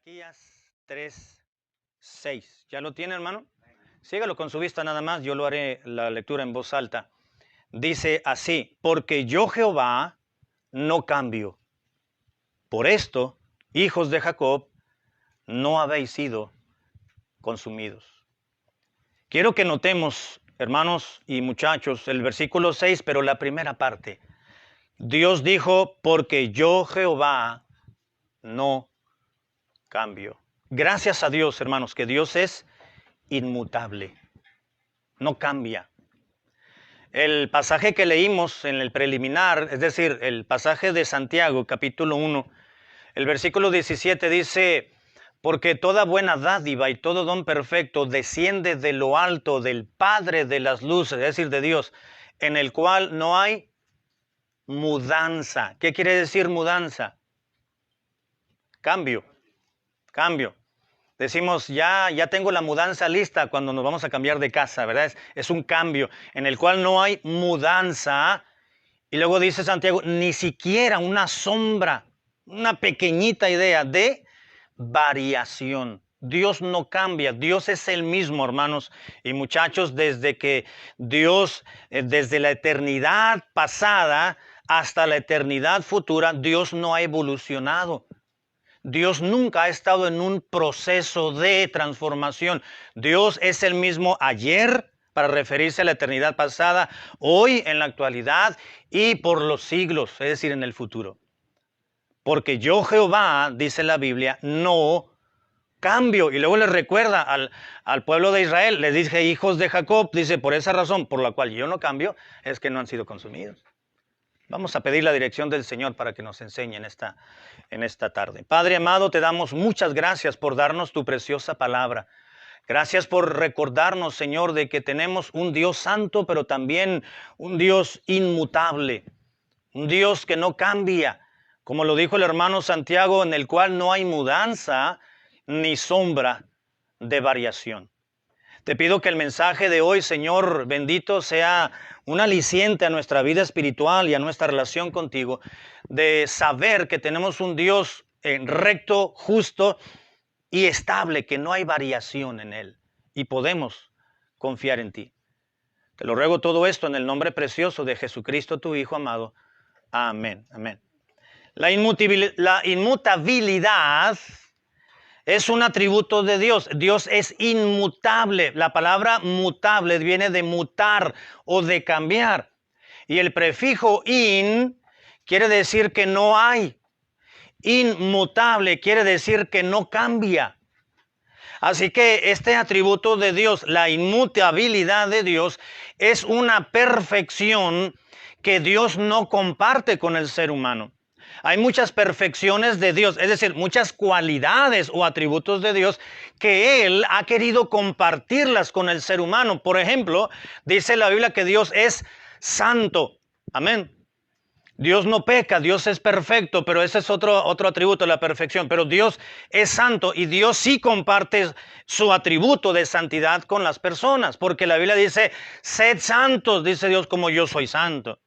Malaquías 3:6. ¿Ya lo tiene, hermano? Sígalo con su vista nada más, yo lo haré la lectura en voz alta. Dice así: porque yo Jehová no cambio. Por esto, hijos de Jacob, no habéis sido consumidos. Quiero que notemos, hermanos y muchachos, el versículo 6, pero la primera parte. Dios dijo, porque yo Jehová no cambio. Gracias a Dios, hermanos, que Dios es inmutable, no cambia. El pasaje que leímos en el preliminar, es decir, el pasaje de Santiago, capítulo 1, el versículo 17 dice, porque toda buena dádiva y todo don perfecto desciende de lo alto del Padre de las luces, es decir, de Dios, en el cual no hay mudanza. ¿Qué quiere decir mudanza? Cambio. Decimos, ya tengo la mudanza lista cuando nos vamos a cambiar de casa, ¿verdad? Es un cambio en el cual no hay mudanza. Y luego dice Santiago, ni siquiera una sombra, una pequeñita idea de variación. Dios no cambia, Dios es el mismo, hermanos y muchachos, desde que Dios, desde la eternidad pasada hasta la eternidad futura, Dios no ha evolucionado. Dios nunca ha estado en un proceso de transformación. Dios es el mismo ayer, para referirse a la eternidad pasada, hoy en la actualidad y por los siglos, es decir, en el futuro. Porque yo Jehová, dice la Biblia, no cambio. Y luego les recuerda al pueblo de Israel, les dice hijos de Jacob, dice por esa razón por la cual yo no cambio, es que no han sido consumidos. Vamos a pedir la dirección del Señor para que nos enseñe en esta tarde. Padre amado, te damos muchas gracias por darnos tu preciosa palabra. Gracias por recordarnos, Señor, de que tenemos un Dios santo, pero también un Dios inmutable. Un Dios que no cambia, como lo dijo el hermano Santiago, en el cual no hay mudanza ni sombra de variación. Te pido que el mensaje de hoy, Señor bendito, sea un aliciente a nuestra vida espiritual y a nuestra relación contigo, de saber que tenemos un Dios recto, justo y estable, que no hay variación en Él y podemos confiar en ti. Te lo ruego todo esto en el nombre precioso de Jesucristo, tu Hijo amado. Amén. Amén. La inmutabilidad es un atributo de Dios. Dios es inmutable. La palabra mutable viene de mutar o de cambiar. Y el prefijo in quiere decir que no hay. Inmutable quiere decir que no cambia. Así que este atributo de Dios, la inmutabilidad de Dios, es una perfección que Dios no comparte con el ser humano. Hay muchas perfecciones de Dios, es decir, muchas cualidades o atributos de Dios que Él ha querido compartirlas con el ser humano. Por ejemplo, dice la Biblia que Dios es santo. Amén. Dios no peca, Dios es perfecto, pero ese es otro atributo de la perfección. Pero Dios es santo y Dios sí comparte su atributo de santidad con las personas, porque la Biblia dice, sed santos, dice Dios, como yo soy santo.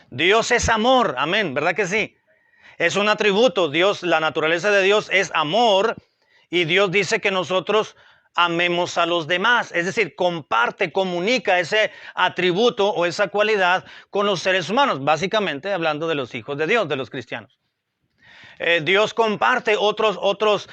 Dios es amor, amén, ¿verdad que sí? Es un atributo. Dios, la naturaleza de Dios es amor y Dios dice que nosotros amemos a los demás. Es decir, comparte, comunica ese atributo o esa cualidad con los seres humanos, básicamente hablando de los hijos de Dios, de los cristianos. Dios comparte otros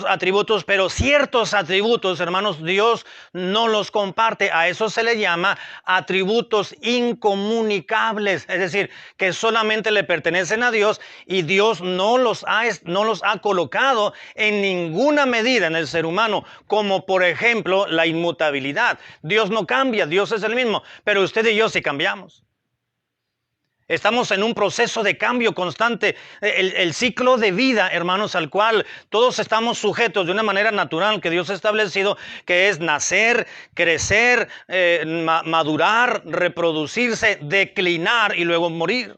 atributos, pero ciertos atributos, hermanos, Dios no los comparte. A eso se le llama atributos incomunicables, es decir, que solamente le pertenecen a Dios y Dios no los ha colocado en ninguna medida en el ser humano, como por ejemplo la inmutabilidad. Dios no cambia, Dios es el mismo, pero usted y yo sí cambiamos. Estamos en un proceso de cambio constante. El ciclo de vida, hermanos, al cual todos estamos sujetos de una manera natural que Dios ha establecido, que es nacer, crecer, madurar, reproducirse, declinar y luego morir.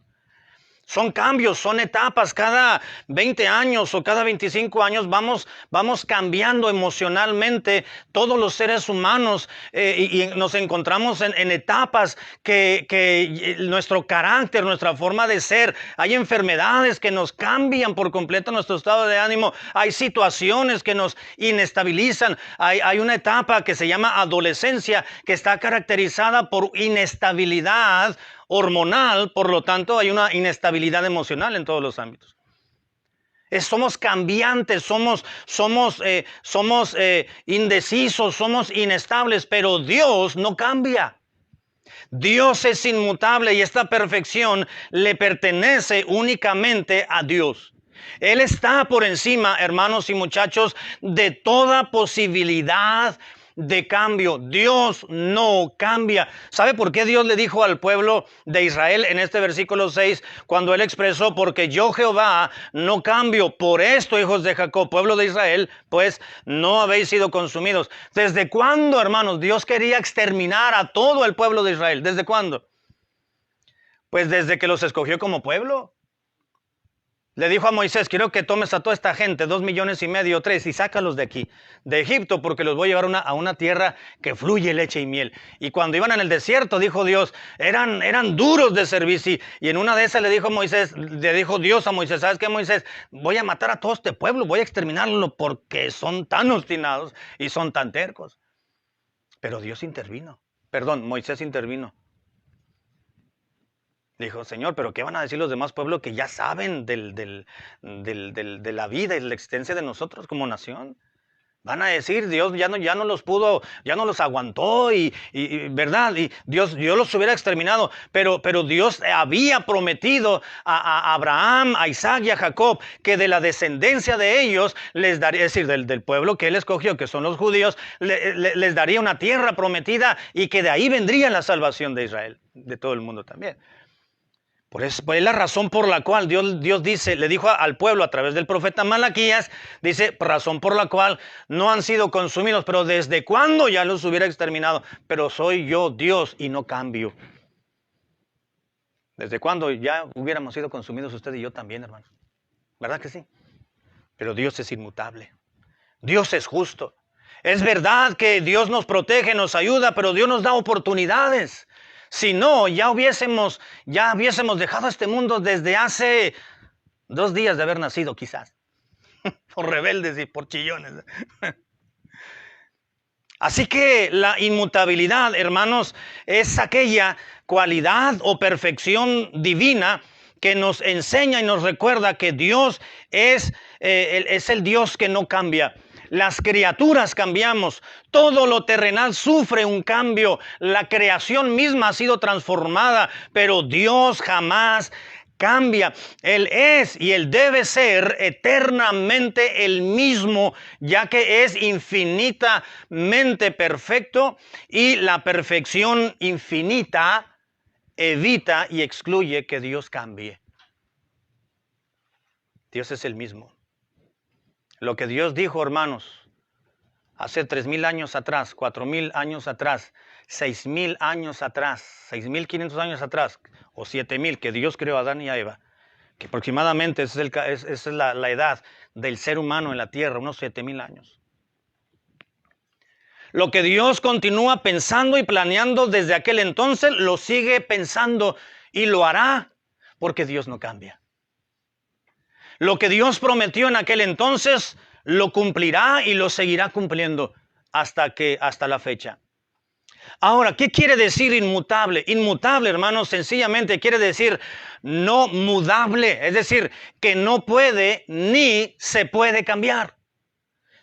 Son cambios, son etapas. Cada 20 años o cada 25 años vamos cambiando emocionalmente todos los seres humanos y nos encontramos en etapas que nuestro carácter, nuestra forma de ser, hay enfermedades que nos cambian por completo nuestro estado de ánimo, hay situaciones que nos inestabilizan, hay una etapa que se llama adolescencia que está caracterizada por inestabilidad hormonal, por lo tanto hay una inestabilidad emocional en todos los ámbitos. Somos cambiantes, somos indecisos, somos inestables, pero Dios no cambia. Dios es inmutable y esta perfección le pertenece únicamente a Dios. Él está por encima, hermanos y muchachos, de toda posibilidad de cambio. Dios no cambia. ¿Sabe por qué Dios le dijo al pueblo de Israel en este versículo 6 cuando él expresó: porque yo Jehová no cambio? Por esto, hijos de Jacob, pueblo de Israel, pues no habéis sido consumidos. ¿Desde cuándo, hermanos, Dios quería exterminar a todo el pueblo de Israel? ¿Desde cuándo? Pues desde que los escogió como pueblo. Le dijo a Moisés: quiero que tomes a toda esta gente, 2,5 millones, 3, y sácalos de aquí, de Egipto, porque los voy a llevar a una tierra que fluye leche y miel. Y cuando iban en el desierto, dijo Dios, eran duros de servicio. Y en una de esas le dijo Dios a Moisés: ¿sabes qué, Moisés? Voy a matar a todo este pueblo, voy a exterminarlo porque son tan obstinados y son tan tercos. Pero Moisés intervino. Dijo: Señor, ¿pero qué van a decir los demás pueblos que ya saben de la vida y de la existencia de nosotros como nación? Van a decir: Dios ya no los pudo, ya no los aguantó y ¿verdad? Y Dios los hubiera exterminado. Pero Dios había prometido a Abraham, a Isaac y a Jacob que de la descendencia de ellos les daría, es decir, del pueblo que él escogió, que son los judíos, les daría una tierra prometida y que de ahí vendría la salvación de Israel, de todo el mundo también. Por eso es la razón por la cual Dios dice, le dijo al pueblo a través del profeta Malaquías, dice: razón por la cual no han sido consumidos, pero ¿desde cuándo ya los hubiera exterminado? Pero soy yo Dios y no cambio. ¿Desde cuándo ya hubiéramos sido consumidos usted y yo también, hermanos? ¿Verdad que sí? Pero Dios es inmutable. Dios es justo. Es verdad que Dios nos protege, nos ayuda, pero Dios nos da oportunidades. Si no, ya hubiésemos dejado este mundo desde hace 2 días de haber nacido, quizás. Por rebeldes y por chillones. Así que la inmutabilidad, hermanos, es aquella cualidad o perfección divina que nos enseña y nos recuerda que Dios es el Dios que no cambia. Las criaturas cambiamos, todo lo terrenal sufre un cambio, la creación misma ha sido transformada, pero Dios jamás cambia. Él es y Él debe ser eternamente el mismo, ya que es infinitamente perfecto y la perfección infinita evita y excluye que Dios cambie. Dios es el mismo. Lo que Dios dijo, hermanos, hace 3,000 años atrás, 4,000 años atrás, 6,000 años atrás, 6,500 años atrás, o 7,000, que Dios creó a Adán y a Eva, que aproximadamente esa es la edad del ser humano en la tierra, unos 7,000 años. Lo que Dios continúa pensando y planeando desde aquel entonces, lo sigue pensando y lo hará, porque Dios no cambia. Lo que Dios prometió en aquel entonces, lo cumplirá y lo seguirá cumpliendo hasta la fecha. Ahora, ¿qué quiere decir inmutable? Inmutable, hermanos, sencillamente quiere decir no mudable, es decir, que no puede ni se puede cambiar.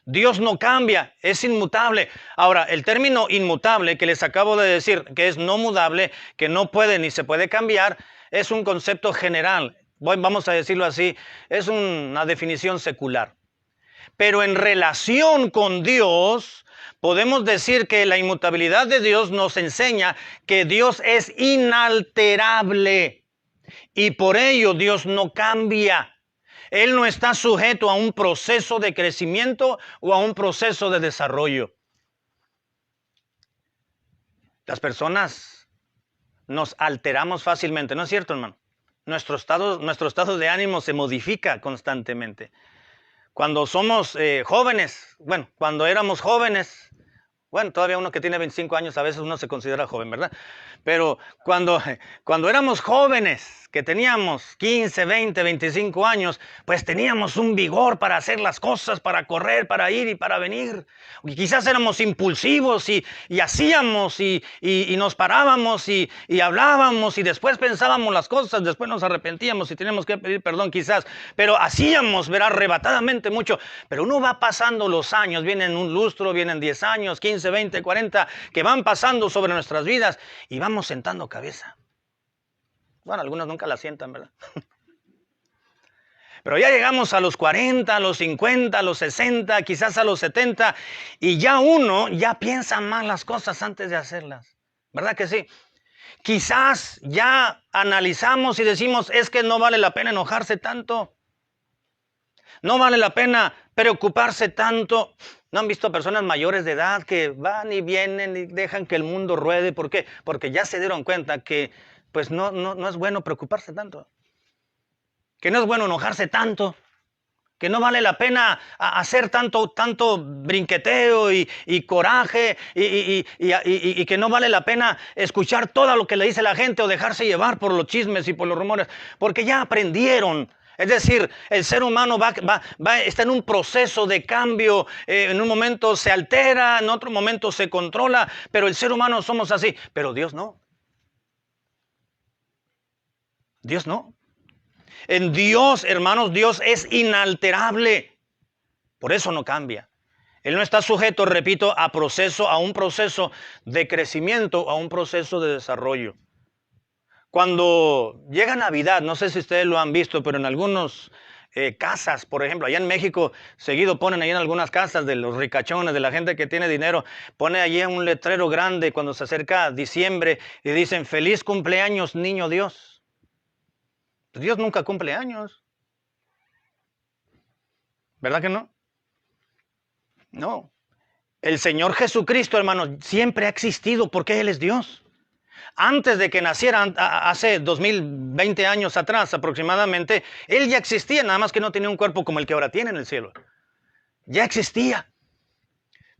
Dios no cambia, es inmutable. Ahora, el término inmutable que les acabo de decir, que es no mudable, que no puede ni se puede cambiar, es un concepto general. Vamos a decirlo así, es una definición secular. Pero en relación con Dios, podemos decir que la inmutabilidad de Dios nos enseña que Dios es inalterable y por ello Dios no cambia. Él no está sujeto a un proceso de crecimiento o a un proceso de desarrollo. Las personas nos alteramos fácilmente, ¿no es cierto, hermano? nuestro estado de ánimo se modifica constantemente. Cuando somos jóvenes, bueno, cuando éramos jóvenes, bueno, todavía uno que tiene 25 años a veces uno se considera joven, ¿verdad? Pero cuando éramos jóvenes, que teníamos 15, 20, 25 años, pues teníamos un vigor para hacer las cosas, para correr, para ir y para venir. Y quizás éramos impulsivos y hacíamos y nos parábamos y hablábamos y después pensábamos las cosas, después nos arrepentíamos y teníamos que pedir perdón quizás, pero hacíamos, verá, arrebatadamente mucho. Pero uno va pasando los años, vienen un lustro, vienen 10 años, 15, 20, 40, que van pasando sobre nuestras vidas y vamos sentando cabeza. Bueno, algunos nunca la sientan, ¿verdad? Pero ya llegamos a los 40, a los 50, a los 60, quizás a los 70, y ya uno ya piensa más las cosas antes de hacerlas. ¿Verdad que sí? Quizás ya analizamos y decimos, es que no vale la pena enojarse tanto. No vale la pena preocuparse tanto. ¿No han visto personas mayores de edad que van y vienen y dejan que el mundo ruede? ¿Por qué? Porque ya se dieron cuenta que pues no es bueno preocuparse tanto. Que no es bueno enojarse tanto. Que no vale la pena hacer tanto brinqueteo y coraje y que no vale la pena escuchar todo lo que le dice la gente o dejarse llevar por los chismes y por los rumores. Porque ya aprendieron. Es decir, el ser humano está en un proceso de cambio, en un momento se altera, en otro momento se controla, pero el ser humano somos así, pero Dios no. Dios no. En Dios, hermanos, Dios es inalterable, por eso no cambia. Él no está sujeto, repito, a un proceso de crecimiento, a un proceso de desarrollo. Cuando llega Navidad, no sé si ustedes lo han visto, pero en algunas casas, por ejemplo, allá en México, seguido ponen ahí en algunas casas de los ricachones, de la gente que tiene dinero, pone allí un letrero grande cuando se acerca diciembre y dicen, feliz cumpleaños, niño Dios. Dios nunca cumple años. ¿Verdad que no? No. El Señor Jesucristo, hermanos, siempre ha existido porque Él es Dios. Antes de que naciera, hace 2020 años atrás aproximadamente, Él ya existía, nada más que no tenía un cuerpo como el que ahora tiene en el cielo. Ya existía.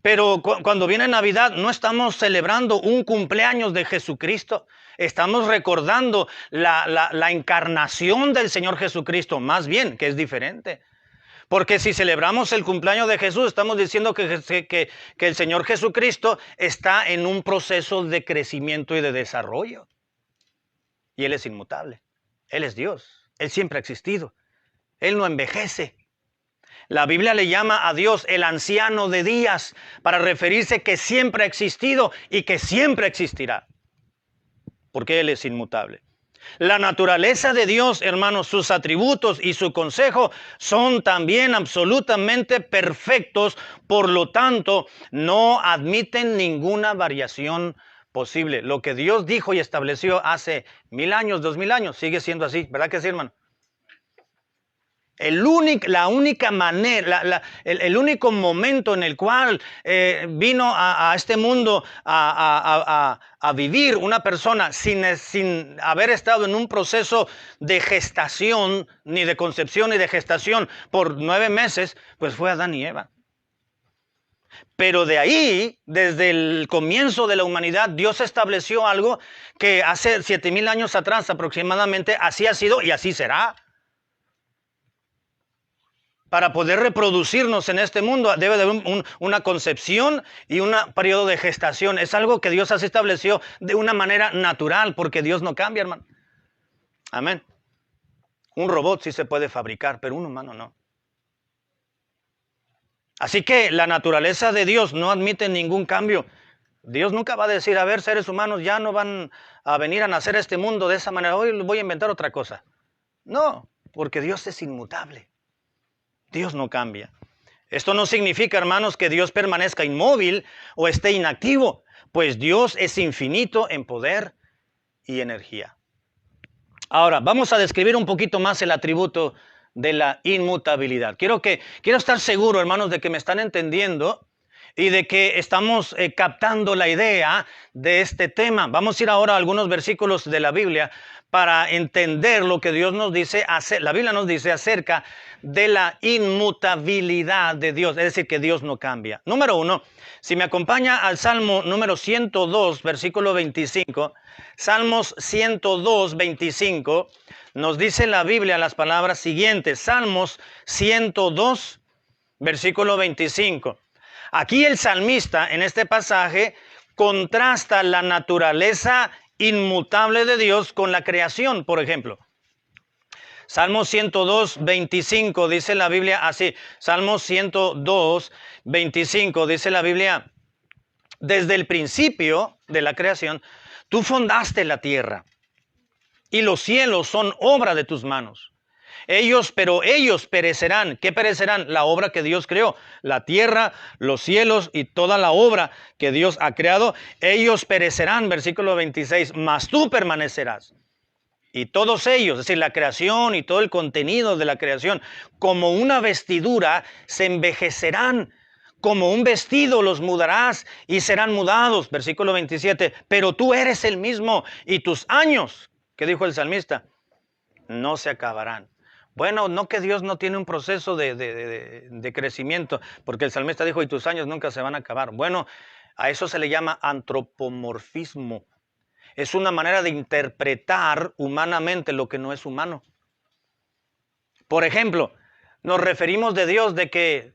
Pero cuando viene Navidad no estamos celebrando un cumpleaños de Jesucristo. Estamos recordando la encarnación del Señor Jesucristo, más bien, que es diferente. Porque si celebramos el cumpleaños de Jesús, estamos diciendo que el Señor Jesucristo está en un proceso de crecimiento y de desarrollo. Y Él es inmutable. Él es Dios. Él siempre ha existido. Él no envejece. La Biblia le llama a Dios el anciano de días para referirse que siempre ha existido y que siempre existirá. Porque Él es inmutable. La naturaleza de Dios, hermanos, sus atributos y su consejo son también absolutamente perfectos, por lo tanto, no admiten ninguna variación posible. Lo que Dios dijo y estableció hace 1000 años, 2000 años, sigue siendo así, ¿verdad que sí, hermano? La única manera, el único momento en el cual vino a este mundo a vivir una persona sin haber estado en un proceso de gestación, ni de concepción ni de gestación por 9 meses, pues fue Adán y Eva. Pero de ahí, desde el comienzo de la humanidad, Dios estableció algo que hace 7000 años atrás aproximadamente así ha sido y así será. Para poder reproducirnos en este mundo debe de haber una concepción y un periodo de gestación. Es algo que Dios así estableció de una manera natural, porque Dios no cambia, hermano. Amén. Un robot sí se puede fabricar, pero un humano no. Así que la naturaleza de Dios no admite ningún cambio. Dios nunca va a decir, a ver, seres humanos ya no van a venir a nacer a este mundo de esa manera. Hoy voy a inventar otra cosa. No, porque Dios es inmutable. Dios no cambia. Esto no significa, hermanos, que Dios permanezca inmóvil o esté inactivo, pues Dios es infinito en poder y energía. Ahora, vamos a describir un poquito más el atributo de la inmutabilidad. Quiero estar seguro, hermanos, de que me están entendiendo y de que estamos captando la idea de este tema. Vamos a ir ahora a algunos versículos de la Biblia para entender lo que Dios nos dice, la Biblia nos dice acerca de la inmutabilidad de Dios, es decir, que Dios no cambia. Número 1, si me acompaña al Salmo número 102, versículo 25, Salmos 102, 25, nos dice la Biblia las palabras siguientes, Salmos 102, versículo 25. Aquí el salmista en este pasaje contrasta la naturaleza inmutable de Dios con la creación, por ejemplo. Salmo 102, 25 dice la Biblia así. Salmo 102, 25 dice la Biblia, desde el principio de la creación, tú fundaste la tierra y los cielos son obra de tus manos. Pero ellos perecerán. ¿Qué perecerán? La obra que Dios creó. La tierra, los cielos y toda la obra que Dios ha creado. Ellos perecerán, versículo 26, mas tú permanecerás. Y todos ellos, es decir, la creación y todo el contenido de la creación, como una vestidura, se envejecerán. Como un vestido los mudarás y serán mudados. Versículo 27, pero tú eres el mismo y tus años, ¿qué dijo el salmista? No se acabarán. Bueno, no que Dios no tiene un proceso de crecimiento, porque el salmista dijo, y tus años nunca se van a acabar. Bueno, a eso se le llama antropomorfismo. Es una manera de interpretar humanamente lo que no es humano. Por ejemplo, nos referimos de Dios de que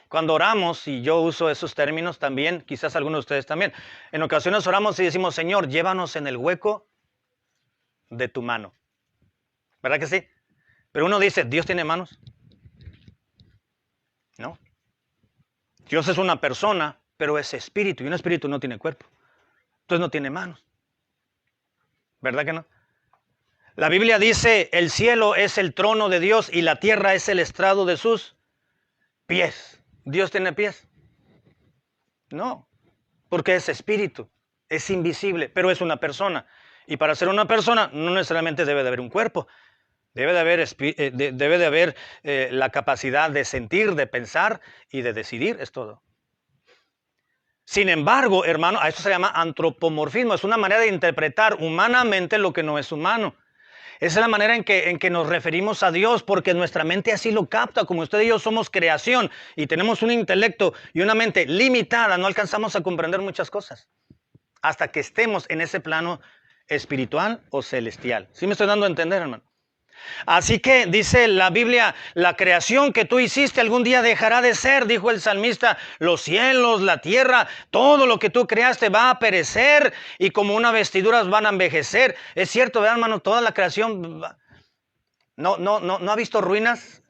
cuando oramos, y yo uso esos términos también, quizás algunos de ustedes también, en ocasiones oramos y decimos, Señor, llévanos en el hueco de tu mano. ¿Verdad que sí? Pero uno dice, ¿Dios tiene manos? No. Dios es una persona, pero es espíritu, y un espíritu no tiene cuerpo. Entonces no tiene manos. ¿Verdad que no? La Biblia dice, el cielo es el trono de Dios y la tierra es el estrado de sus pies. ¿Dios tiene pies? No, porque es espíritu, es invisible, pero es una persona. Y para ser una persona no necesariamente debe de haber un cuerpo. Debe de haber la capacidad de sentir, de pensar y de decidir, es todo. Sin embargo, hermano, a esto se llama antropomorfismo. Es una manera de interpretar humanamente lo que no es humano. Esa es la manera en que nos referimos a Dios, porque nuestra mente así lo capta. Como usted y yo somos creación y tenemos un intelecto y una mente limitada, no alcanzamos a comprender muchas cosas hasta que estemos en ese plano espiritual o celestial. ¿Sí me estoy dando a entender, hermano? Así que dice la Biblia, la creación que tú hiciste algún día dejará de ser, dijo el salmista, los cielos, la tierra, todo lo que tú creaste va a perecer y como una vestidura van a envejecer. Es cierto, ¿verdad, hermano? Toda la creación no ha visto ruinas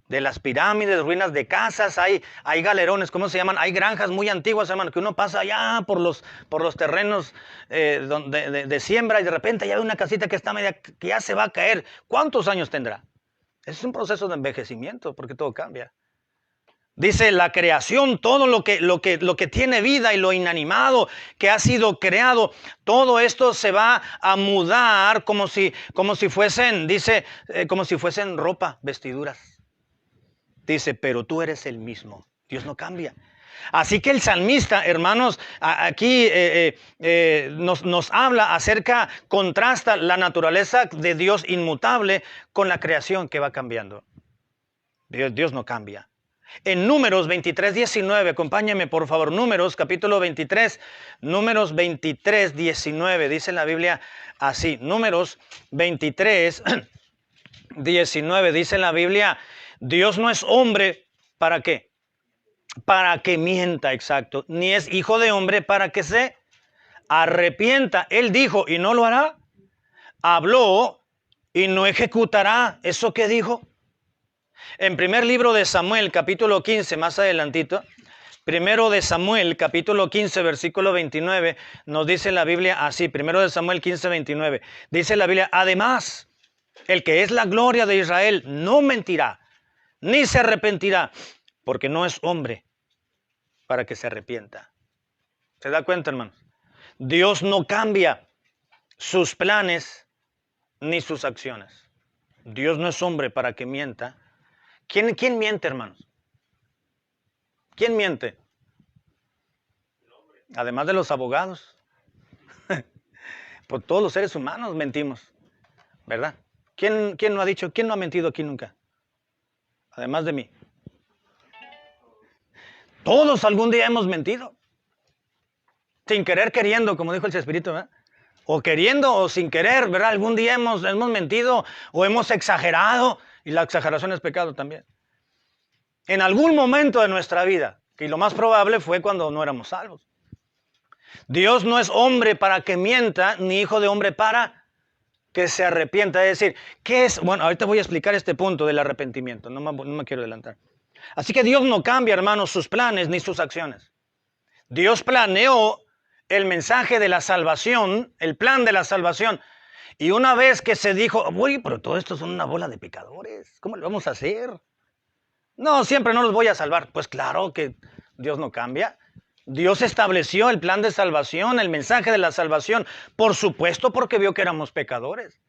de las pirámides, ruinas de casas, hay galerones, ¿cómo se llaman? Hay granjas muy antiguas, hermano, que uno pasa allá por los terrenos de siembra y de repente ya hay una casita que está media, que ya se va a caer. ¿Cuántos años tendrá? Es un proceso de envejecimiento porque todo cambia. Dice la creación, todo lo que tiene vida y lo inanimado que ha sido creado, todo esto se va a mudar como si fuesen, dice, como si fuesen ropa, vestiduras. Dice, pero tú eres el mismo. Dios no cambia. Así que el salmista, hermanos, aquí nos habla acerca, contrasta la naturaleza de Dios inmutable con la creación que va cambiando. Dios no cambia. En Números 23, 19, acompáñame por favor, Números capítulo 23, Números 23, 19, dice la Biblia así, Números 23, 19, dice la Biblia, Dios no es hombre, ¿para qué? Para que mienta, exacto. Ni es hijo de hombre para que se arrepienta. Él dijo y no lo hará. Habló y no ejecutará eso que dijo. En primer libro de Samuel, capítulo 15, más adelantito, primero de Samuel, capítulo 15, versículo 29, nos dice la Biblia así, primero de Samuel 15, 29, dice la Biblia, además, el que es la gloria de Israel no mentirá, ni se arrepentirá, porque no es hombre para que se arrepienta. ¿Se da cuenta, hermanos? Dios no cambia sus planes ni sus acciones. Dios no es hombre para que mienta. ¿Quién miente, hermanos? ¿Quién miente? Además de los abogados. Por todos los seres humanos mentimos, ¿verdad? ¿Quién no ha dicho, quién no ha mentido aquí nunca? Además de mí. Todos algún día hemos mentido. Sin querer, queriendo, como dijo el Espíritu, ¿verdad? O queriendo o sin querer, ¿verdad? Algún día hemos mentido o hemos exagerado. Y la exageración es pecado también. En algún momento de nuestra vida, que lo más probable fue cuando no éramos salvos. Dios no es hombre para que mienta, ni hijo de hombre para que se arrepienta. Es decir, ¿qué es? Bueno, ahorita voy a explicar este punto del arrepentimiento. No me quiero adelantar. Así que Dios no cambia, hermanos, sus planes ni sus acciones. Dios planeó el mensaje de la salvación, el plan de la salvación. Y una vez que se dijo, uy, pero todo esto son una bola de pecadores, ¿cómo lo vamos a hacer? No, siempre no los voy a salvar. Pues claro que Dios no cambia. Dios estableció el plan de salvación, el mensaje de la salvación, por supuesto porque vio que éramos pecadores.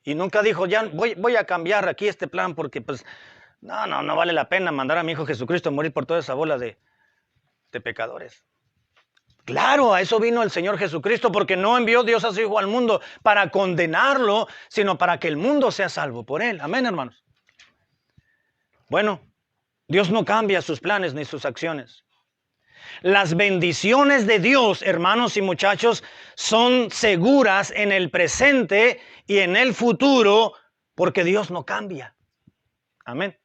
Y nunca dijo, ya voy a cambiar aquí este plan porque pues no vale la pena mandar a mi Hijo Jesucristo a morir por toda esa bola de pecadores. Claro, a eso vino el Señor Jesucristo, porque no envió Dios a su Hijo al mundo para condenarlo, sino para que el mundo sea salvo por él. Amén, hermanos. Bueno, Dios no cambia sus planes ni sus acciones. Las bendiciones de Dios, hermanos y muchachos, son seguras en el presente y en el futuro, porque Dios no cambia. Amén.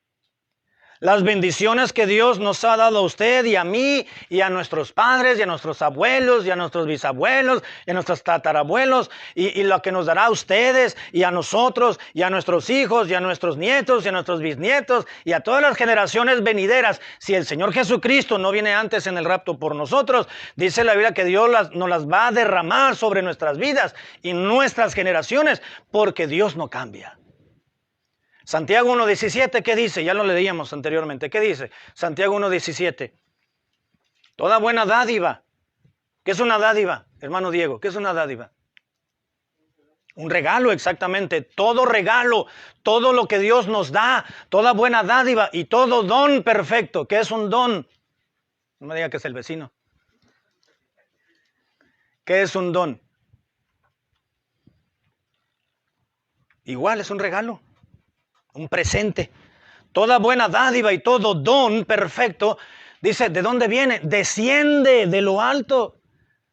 Las bendiciones que Dios nos ha dado a usted y a mí y a nuestros padres y a nuestros abuelos y a nuestros bisabuelos y a nuestros tatarabuelos y lo que nos dará a ustedes y a nosotros y a nuestros hijos y a nuestros nietos y a nuestros bisnietos y a todas las generaciones venideras. Si el Señor Jesucristo no viene antes en el rapto por nosotros, dice la Biblia que Dios nos las va a derramar sobre nuestras vidas y nuestras generaciones, porque Dios no cambia. Santiago 1:17, ¿qué dice? Ya lo leíamos anteriormente. ¿Qué dice? Santiago 1:17. Toda buena dádiva. ¿Qué es una dádiva, hermano Diego? ¿Qué es una dádiva? Un regalo, exactamente. Todo regalo, todo lo que Dios nos da, toda buena dádiva y todo don perfecto. ¿Qué es un don? No me diga que es el vecino. ¿Qué es un don? Igual es un regalo. Un presente. Toda buena dádiva y todo don perfecto, dice, ¿de dónde viene? Desciende de lo alto,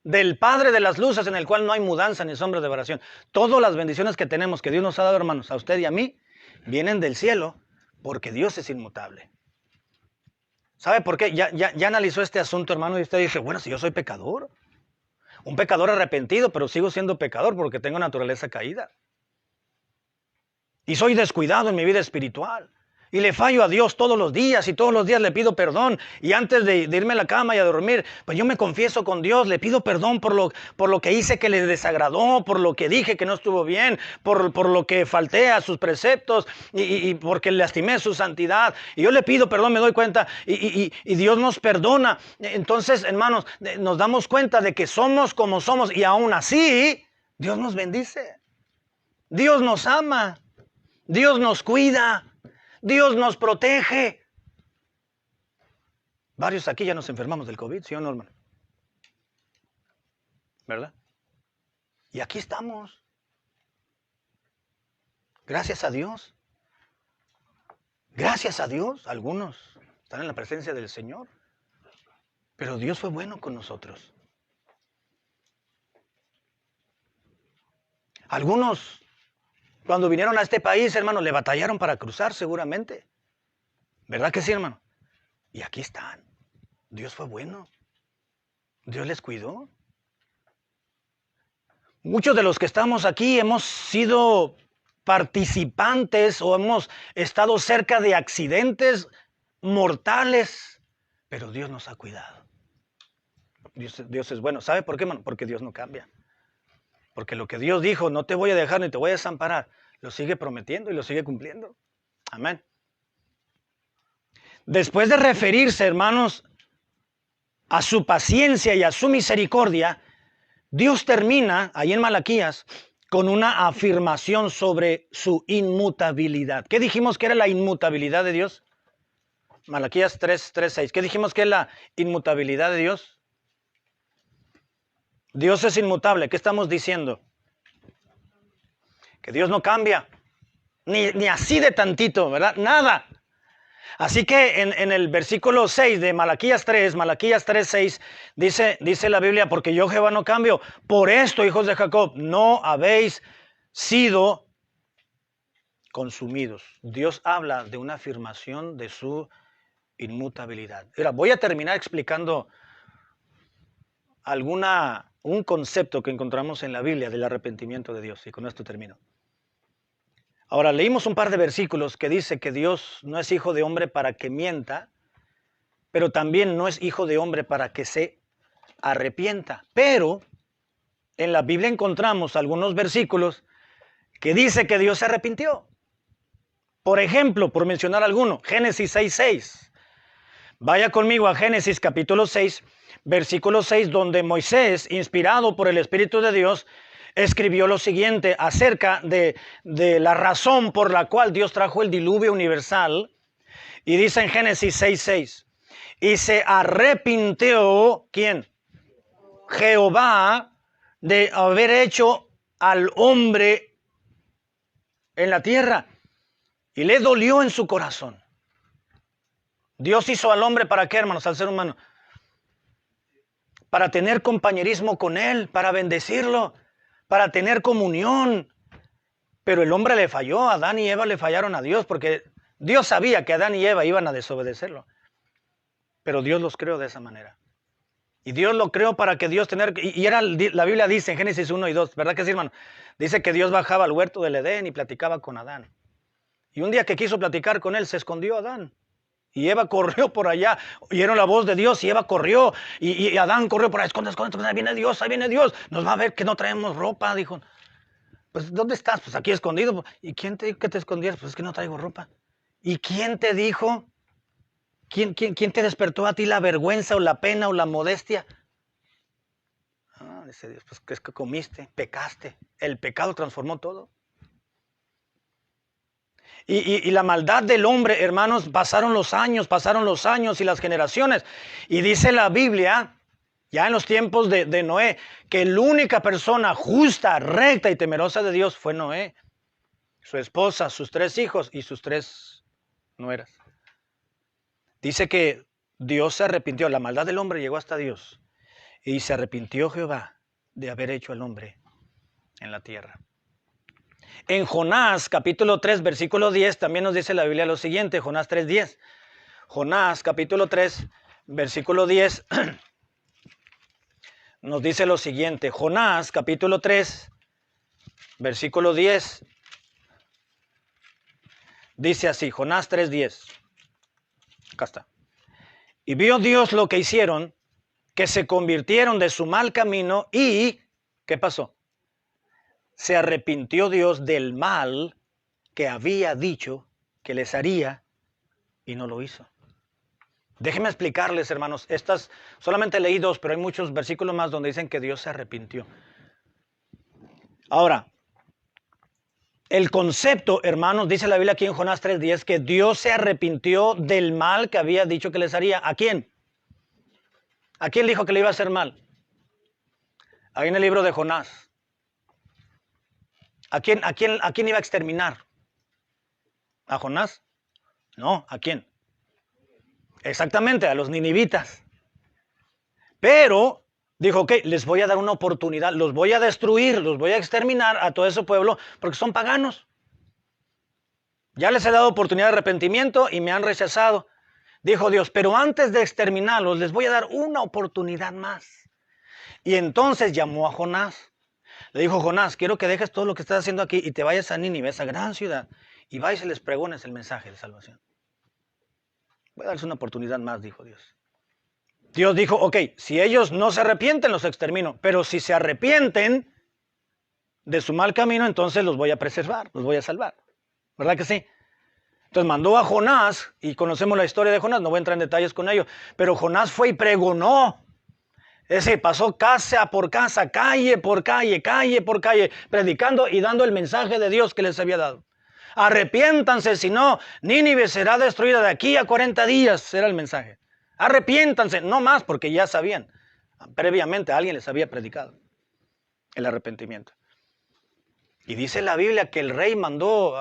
del Padre de las luces, en el cual no hay mudanza ni sombra de variación. Todas las bendiciones que tenemos, que Dios nos ha dado, hermanos, a usted y a mí, vienen del cielo, porque Dios es inmutable. ¿Sabe por qué? Ya analizó este asunto, hermano, y usted dice, bueno, si yo soy pecador, un pecador arrepentido, pero sigo siendo pecador porque tengo naturaleza caída. Y soy descuidado en mi vida espiritual. Y le fallo a Dios todos los días y todos los días le pido perdón. Y antes de irme a la cama y a dormir, pues yo me confieso con Dios, le pido perdón por lo que hice que le desagradó, por lo que dije que no estuvo bien, por lo que falté a sus preceptos y porque lastimé su santidad. Y yo le pido perdón, me doy cuenta y Dios nos perdona. Entonces, hermanos, nos damos cuenta de que somos como somos y aún así Dios nos bendice. Dios nos ama. Dios nos cuida, Dios nos protege. Varios aquí ya nos enfermamos del COVID, ¿sí o no, hermano? ¿Verdad? Y aquí estamos. Gracias a Dios. Gracias a Dios. Algunos están en la presencia del Señor. Pero Dios fue bueno con nosotros. Algunos, cuando vinieron a este país, hermano, le batallaron para cruzar seguramente. ¿Verdad que sí, hermano? Y aquí están. Dios fue bueno. Dios les cuidó. Muchos de los que estamos aquí hemos sido participantes o hemos estado cerca de accidentes mortales, pero Dios nos ha cuidado. Dios es bueno. ¿Sabe por qué, hermano? Porque Dios no cambia. Porque lo que Dios dijo, no te voy a dejar ni te voy a desamparar, lo sigue prometiendo y lo sigue cumpliendo. Amén. Después de referirse, hermanos, a su paciencia y a su misericordia, Dios termina, ahí en Malaquías, con una afirmación sobre su inmutabilidad. ¿Qué dijimos que era la inmutabilidad de Dios? Malaquías 3:6. ¿Qué dijimos que es la inmutabilidad de Dios? Dios es inmutable. ¿Qué estamos diciendo? Que Dios no cambia. Ni así de tantito, ¿verdad? Nada. Así que en el versículo 6 de Malaquías 3:6, dice la Biblia, porque yo Jehová no cambio. Por esto, hijos de Jacob, no habéis sido consumidos. Dios habla de una afirmación de su inmutabilidad. Mira, voy a terminar explicando un concepto que encontramos en la Biblia del arrepentimiento de Dios. Y con esto termino. Ahora, leímos un par de versículos que dice que Dios no es hijo de hombre para que mienta, pero también no es hijo de hombre para que se arrepienta. Pero en la Biblia encontramos algunos versículos que dice que Dios se arrepintió. Por ejemplo, por mencionar alguno, Génesis 6:6. Vaya conmigo a Génesis capítulo 6, versículo 6, donde Moisés, inspirado por el Espíritu de Dios, escribió lo siguiente acerca de la razón por la cual Dios trajo el diluvio universal. Y dice en Génesis 6:6, y se arrepintió, ¿quién? Jehová, de haber hecho al hombre en la tierra. Y le dolió en su corazón. Dios hizo al hombre ¿para qué, hermanos? Al ser humano. Para tener compañerismo con él, para bendecirlo, para tener comunión. Pero el hombre le falló, Adán y Eva le fallaron a Dios, porque Dios sabía que Adán y Eva iban a desobedecerlo. Pero Dios los creó de esa manera. Y Dios lo creó para que Dios tener... la Biblia dice en Génesis 1 y 2, ¿verdad que sí, hermano? Dice que Dios bajaba al huerto del Edén y platicaba con Adán. Y un día que quiso platicar con él, se escondió Adán. Y Eva corrió por allá, oyeron la voz de Dios y Eva corrió. Y Adán corrió por ahí, esconde, ahí viene Dios, nos va a ver que no traemos ropa, dijo. Pues, ¿dónde estás? Pues aquí escondido. ¿Y quién te dijo que te escondieras? Pues es que no traigo ropa. ¿Y quién te dijo? ¿Quién te despertó a ti la vergüenza o la pena o la modestia? Dice Dios, pues es que comiste, pecaste. El pecado transformó todo. Y la maldad del hombre, hermanos, pasaron los años y las generaciones. Y dice la Biblia, ya en los tiempos de Noé, que la única persona justa, recta y temerosa de Dios fue Noé. Su esposa, sus 3 hijos y sus 3 nueras. Dice que Dios se arrepintió, la maldad del hombre llegó hasta Dios. Y se arrepintió Jehová de haber hecho al hombre en la tierra. En Jonás, capítulo 3, versículo 10, también nos dice la Biblia lo siguiente, Jonás 3:10. Jonás, capítulo 3, versículo 10, nos dice lo siguiente. Jonás, capítulo 3, versículo 10, dice así, Jonás 3:10. Acá está. Y vio Dios lo que hicieron, que se convirtieron de su mal camino y, ¿qué pasó? Se arrepintió Dios del mal que había dicho que les haría y no lo hizo. Déjenme explicarles, hermanos, solamente leí 2, pero hay muchos versículos más donde dicen que Dios se arrepintió. Ahora, el concepto, hermanos, dice la Biblia aquí en Jonás 3:10, que Dios se arrepintió del mal que había dicho que les haría. ¿A quién? ¿A quién dijo que le iba a hacer mal? Ahí en el libro de Jonás. ¿A quién iba a exterminar? ¿A Jonás? No, ¿a quién? Exactamente, a los ninivitas. Pero dijo, ok, les voy a dar una oportunidad, los voy a destruir, los voy a exterminar a todo ese pueblo porque son paganos. Ya les he dado oportunidad de arrepentimiento y me han rechazado. Dijo Dios, pero antes de exterminarlos les voy a dar una oportunidad más. Y entonces llamó a Jonás. Le dijo, Jonás, quiero que dejes todo lo que estás haciendo aquí y te vayas a Nínive, esa gran ciudad, y vayas y les pregones el mensaje de salvación. Voy a darles una oportunidad más, dijo Dios. Dios dijo, ok, si ellos no se arrepienten, los extermino, pero si se arrepienten de su mal camino, entonces los voy a preservar, los voy a salvar. ¿Verdad que sí? Entonces mandó a Jonás, y conocemos la historia de Jonás, no voy a entrar en detalles con ello, pero Jonás fue y pregonó. Es decir, pasó casa por casa, calle por calle, predicando y dando el mensaje de Dios que les había dado. Arrepiéntanse, si no, Nínive será destruida de aquí a 40 días, era el mensaje. Arrepiéntanse, no más, porque ya sabían. Previamente alguien les había predicado el arrepentimiento. Y dice la Biblia que el rey mandó,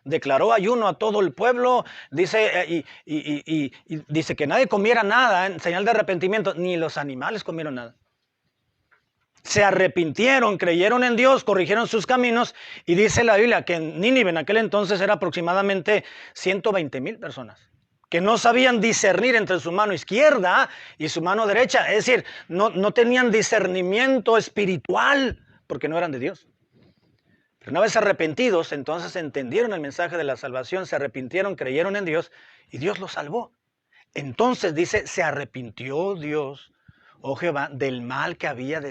declaró ayuno a todo el pueblo, dice, y dice que nadie comiera nada en señal de arrepentimiento, ni los animales comieron nada. Se arrepintieron, creyeron en Dios, corrigieron sus caminos, y dice la Biblia que en Nínive en aquel entonces era aproximadamente 120,000 personas, que no sabían discernir entre su mano izquierda y su mano derecha, es decir, no tenían discernimiento espiritual, porque no eran de Dios. Pero una vez arrepentidos, entonces entendieron el mensaje de la salvación, se arrepintieron, creyeron en Dios y Dios los salvó. Entonces dice, se arrepintió Dios, oh Jehová, del mal que había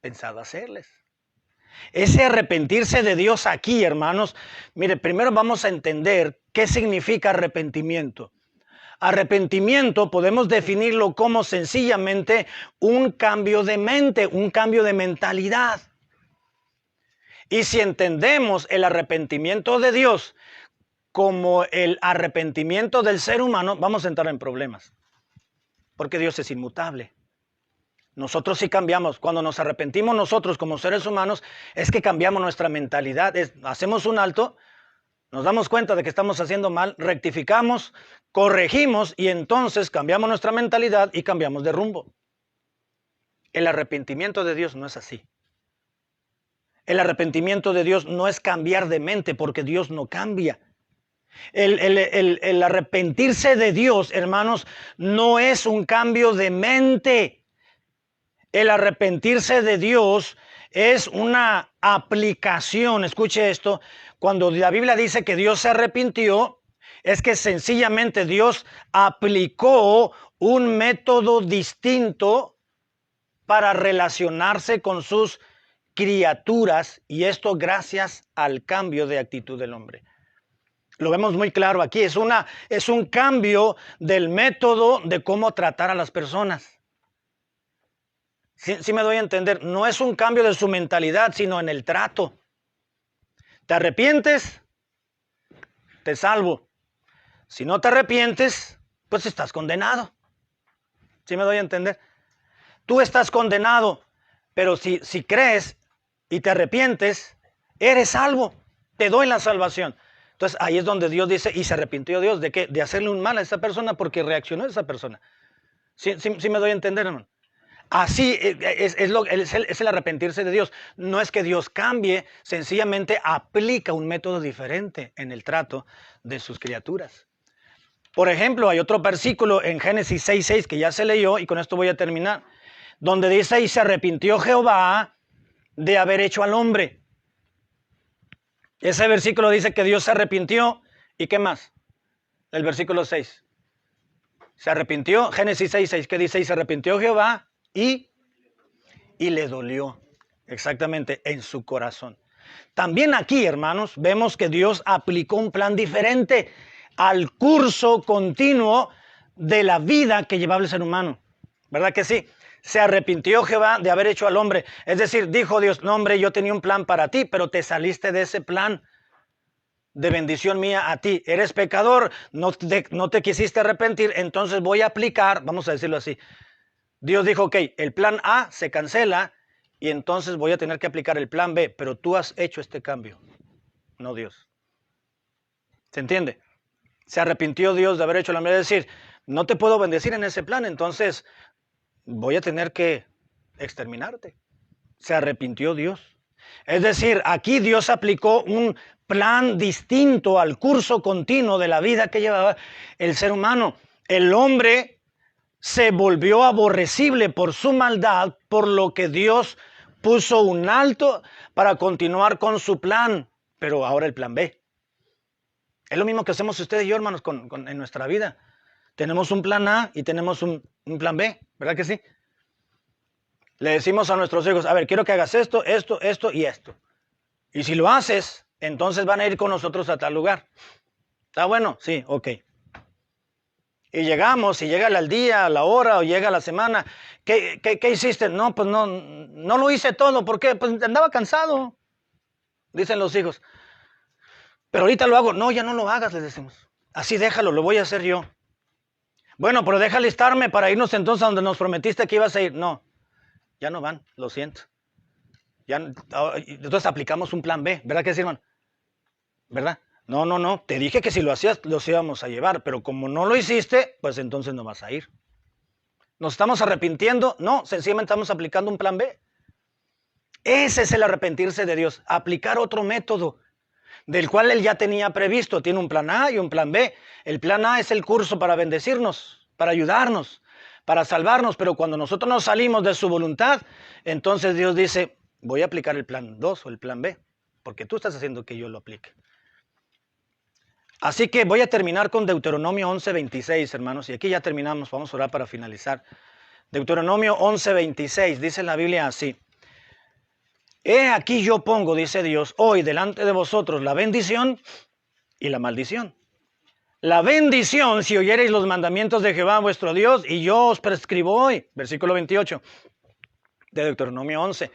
pensado hacerles. Ese arrepentirse de Dios aquí, hermanos, mire, primero vamos a entender qué significa arrepentimiento. Arrepentimiento podemos definirlo como sencillamente un cambio de mente, un cambio de mentalidad. Y si entendemos el arrepentimiento de Dios como el arrepentimiento del ser humano, vamos a entrar en problemas. Porque Dios es inmutable. Nosotros sí cambiamos. Cuando nos arrepentimos nosotros como seres humanos, es que cambiamos nuestra mentalidad. Hacemos un alto, nos damos cuenta de que estamos haciendo mal, rectificamos, corregimos y entonces cambiamos nuestra mentalidad y cambiamos de rumbo. El arrepentimiento de Dios no es así. El arrepentimiento de Dios no es cambiar de mente, porque Dios no cambia. El arrepentirse de Dios, hermanos, no es un cambio de mente. El arrepentirse de Dios es una aplicación. Escuche esto. Cuando la Biblia dice que Dios se arrepintió, es que sencillamente Dios aplicó un método distinto para relacionarse con sus criaturas, y esto gracias al cambio de actitud del hombre. Lo vemos muy claro aquí, es un cambio del método de cómo tratar a las personas. Sí me doy a entender, no es un cambio de su mentalidad, sino en el trato. ¿Te arrepientes? Te salvo. Si no te arrepientes, pues estás condenado. ¿Sí me doy a entender? Tú estás condenado, pero si crees y te arrepientes, eres salvo, te doy la salvación. Entonces ahí es donde Dios dice, y se arrepintió Dios, ¿de qué? De hacerle un mal a esa persona porque reaccionó a esa persona. ¿Sí me doy a entender, hermano? Así es el arrepentirse de Dios. No es que Dios cambie, sencillamente aplica un método diferente en el trato de sus criaturas. Por ejemplo, hay otro versículo en Génesis 6:6 que ya se leyó, y con esto voy a terminar, donde dice, y se arrepintió Jehová de haber hecho al hombre. Ese versículo dice que Dios se arrepintió. ¿Y qué más? El versículo 6. Se arrepintió, Génesis 6:6, ¿qué dice? Y se arrepintió Jehová y le dolió. Exactamente, en su corazón. También aquí, hermanos, vemos que Dios aplicó un plan diferente al curso continuo de la vida que llevaba el ser humano. ¿Verdad que sí? Se arrepintió Jehová de haber hecho al hombre. Es decir, dijo Dios, no hombre, yo tenía un plan para ti, pero te saliste de ese plan de bendición mía a ti. Eres pecador, no te quisiste arrepentir, entonces voy a aplicar, vamos a decirlo así. Dios dijo, ok, el plan A se cancela y entonces voy a tener que aplicar el plan B, pero tú has hecho este cambio, no Dios. ¿Se entiende? Se arrepintió Dios de haber hecho al hombre, es decir, no te puedo bendecir en ese plan, entonces voy a tener que exterminarte. Se arrepintió Dios. Es decir, aquí Dios aplicó un plan distinto al curso continuo de la vida que llevaba el ser humano. El hombre se volvió aborrecible por su maldad, por lo que Dios puso un alto para continuar con su plan. Pero ahora el plan B. Es lo mismo que hacemos usted y yo, hermanos, en nuestra vida. Tenemos un plan A y tenemos un plan B, ¿verdad que sí? Le decimos a nuestros hijos, a ver, quiero que hagas esto, esto, esto y esto. Y si lo haces, entonces van a ir con nosotros a tal lugar. ¿Está bueno? Sí, ok. Y llegamos, y llega al día, a la hora, o llega la semana. ¿Qué hiciste? No, pues no lo hice todo. ¿Por qué? Pues andaba cansado. Dicen los hijos. Pero ahorita lo hago. No, ya no lo hagas, les decimos. Así déjalo, lo voy a hacer yo. Bueno, pero deja listarme para irnos entonces a donde nos prometiste que ibas a ir. No, ya no van, lo siento. Ya, entonces aplicamos un plan B, ¿verdad que sí, hermano? ¿Verdad? No, te dije que si lo hacías, los íbamos a llevar, pero como no lo hiciste, pues entonces no vas a ir. ¿Nos estamos arrepintiendo? No, sencillamente estamos aplicando un plan B. Ese es el arrepentirse de Dios, aplicar otro método del cual Él ya tenía previsto. Tiene un plan A y un plan B. El plan A es el curso para bendecirnos, para ayudarnos, para salvarnos, pero cuando nosotros nos salimos de su voluntad, entonces Dios dice, voy a aplicar el plan 2 o el plan B, porque tú estás haciendo que yo lo aplique. Así que voy a terminar con Deuteronomio 11:26, hermanos, y aquí ya terminamos, vamos a orar para finalizar. Deuteronomio 11:26, dice la Biblia así. He aquí yo pongo, dice Dios, hoy delante de vosotros la bendición y la maldición. La bendición si oyereis los mandamientos de Jehová vuestro Dios, y yo os prescribo hoy, versículo 28 de Deuteronomio 11.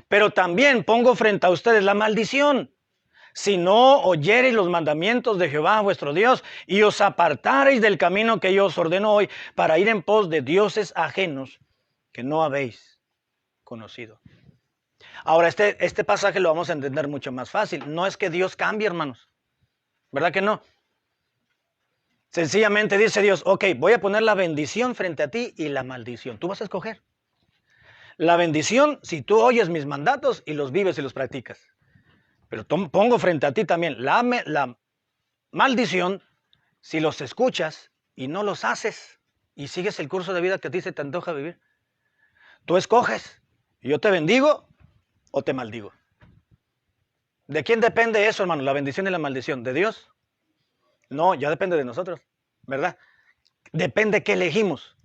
Pero también pongo frente a ustedes la maldición, si no oyereis los mandamientos de Jehová vuestro Dios, y os apartareis del camino que yo os ordeno hoy, para ir en pos de dioses ajenos que no habéis conocido. Ahora, este pasaje lo vamos a entender mucho más fácil. No es que Dios cambie, hermanos. ¿Verdad que no? Sencillamente dice Dios, ok, voy a poner la bendición frente a ti y la maldición. Tú vas a escoger. La bendición si tú oyes mis mandatos y los vives y los practicas. Pero pongo frente a ti también la maldición si los escuchas y no los haces y sigues el curso de vida que a ti se te antoja vivir. Tú escoges. Yo te bendigo o te maldigo. ¿De quién depende eso, hermano? La bendición y la maldición. ¿De Dios? No, ya depende de nosotros, ¿verdad? Depende qué elegimos.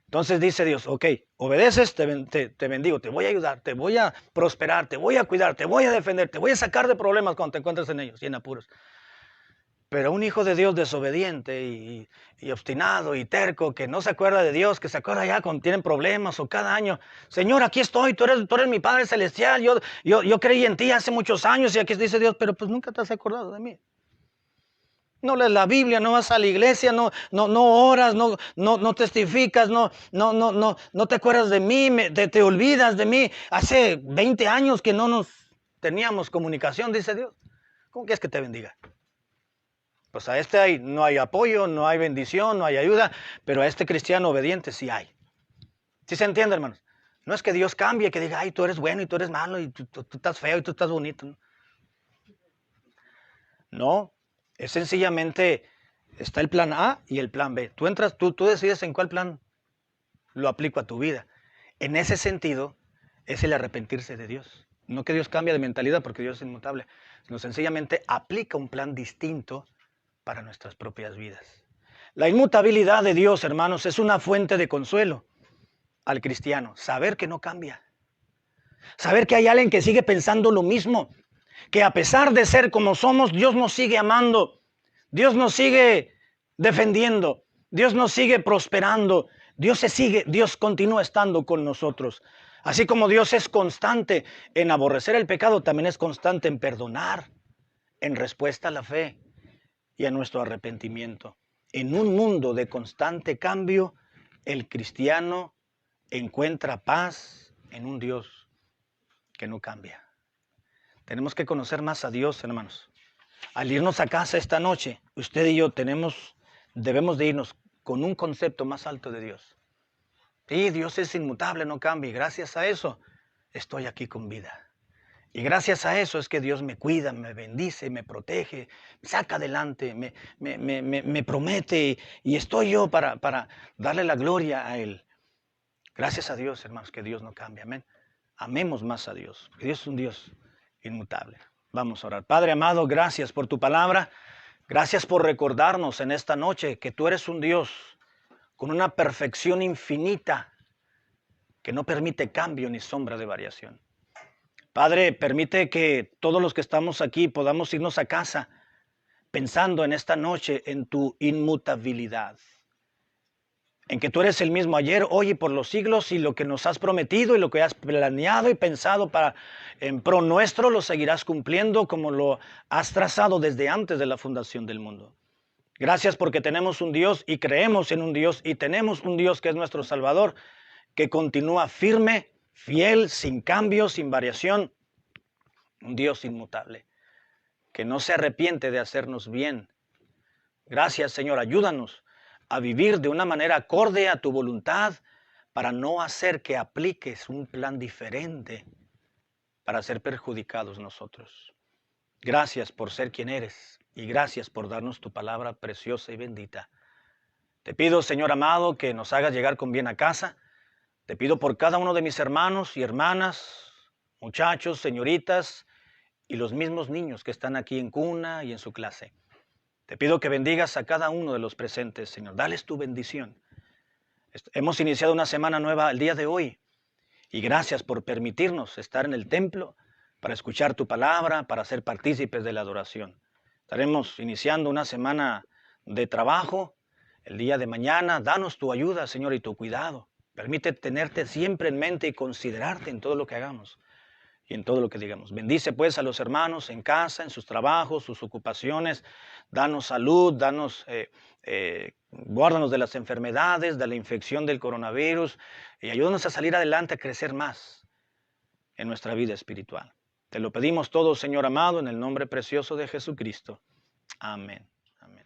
Entonces dice Dios, ok, obedeces, te bendigo, te voy a ayudar, te voy a prosperar, te voy a cuidar, te voy a defender, te voy a sacar de problemas cuando te encuentres en ellos y en apuros. Pero un hijo de Dios desobediente y obstinado y terco, que no se acuerda de Dios, que se acuerda ya cuando tienen problemas o cada año. Señor, aquí estoy, tú eres mi Padre Celestial, yo creí en ti hace muchos años y aquí dice Dios, pero pues nunca te has acordado de mí. No lees la Biblia, no vas a la iglesia, no oras, no testificas, no te acuerdas de mí, te olvidas de mí. Hace 20 años que no nos teníamos comunicación, dice Dios. ¿Cómo quieres que te bendiga? Pues a no hay apoyo, no hay bendición, no hay ayuda, pero a este cristiano obediente sí hay. ¿Sí se entiende, hermanos? No es que Dios cambie, que diga, ay, tú eres bueno y tú eres malo y tú estás feo y tú estás bonito. No, es sencillamente, está el plan A y el plan B. Tú decides en cuál plan lo aplico a tu vida. En ese sentido, es el arrepentirse de Dios. No que Dios cambie de mentalidad porque Dios es inmutable, sino sencillamente aplica un plan distinto para nuestras propias vidas. La inmutabilidad de Dios, hermanos, es una fuente de consuelo al cristiano. Saber que no cambia. Saber que hay alguien que sigue pensando lo mismo. Que a pesar de ser como somos, Dios nos sigue amando. Dios nos sigue defendiendo. Dios nos sigue prosperando. Dios continúa estando con nosotros. Así como Dios es constante en aborrecer el pecado, también es constante en perdonar, en respuesta a la fe y a nuestro arrepentimiento. En un mundo de constante cambio, el cristiano encuentra paz en un Dios que no cambia. Tenemos que conocer más a Dios, hermanos. Al irnos a casa esta noche, usted y yo debemos de irnos con un concepto más alto de Dios. Sí, Dios es inmutable, no cambia, y gracias a eso estoy aquí con vida. Y gracias a eso es que Dios me cuida, me bendice, me protege, me saca adelante, me promete y estoy yo para darle la gloria a Él. Gracias a Dios, hermanos, que Dios no cambia. Amén. Amemos más a Dios, que Dios es un Dios inmutable. Vamos a orar. Padre amado, gracias por tu palabra. Gracias por recordarnos en esta noche que tú eres un Dios con una perfección infinita que no permite cambio ni sombra de variación. Padre, permite que todos los que estamos aquí podamos irnos a casa pensando en esta noche en tu inmutabilidad. en que tú eres el mismo ayer, hoy y por los siglos, y lo que nos has prometido y lo que has planeado y pensado para en pro nuestro lo seguirás cumpliendo como lo has trazado desde antes de la fundación del mundo. Gracias porque tenemos un Dios y creemos en un Dios y tenemos un Dios que es nuestro Salvador, que continúa firme, fiel, sin cambio, sin variación, un Dios inmutable, que no se arrepiente de hacernos bien. Gracias, Señor, ayúdanos a vivir de una manera acorde a tu voluntad para no hacer que apliques un plan diferente para ser perjudicados nosotros. Gracias por ser quien eres y gracias por darnos tu palabra preciosa y bendita. Te pido, Señor amado, que nos hagas llegar con bien a casa. Te pido por cada uno de mis hermanos y hermanas, muchachos, señoritas y los mismos niños que están aquí en cuna y en su clase. Te pido que bendigas a cada uno de los presentes, Señor. Dales tu bendición. Hemos iniciado una semana nueva el día de hoy y gracias por permitirnos estar en el templo para escuchar tu palabra, para ser partícipes de la adoración. Estaremos iniciando una semana de trabajo el día de mañana. Danos tu ayuda, Señor, y tu cuidado. Permite tenerte siempre en mente y considerarte en todo lo que hagamos y en todo lo que digamos. Bendice pues a los hermanos en casa, en sus trabajos, sus ocupaciones. Danos salud, guárdanos de las enfermedades, de la infección del coronavirus y ayúdanos a salir adelante, a crecer más en nuestra vida espiritual. Te lo pedimos todo, Señor amado, en el nombre precioso de Jesucristo. Amén. Amén.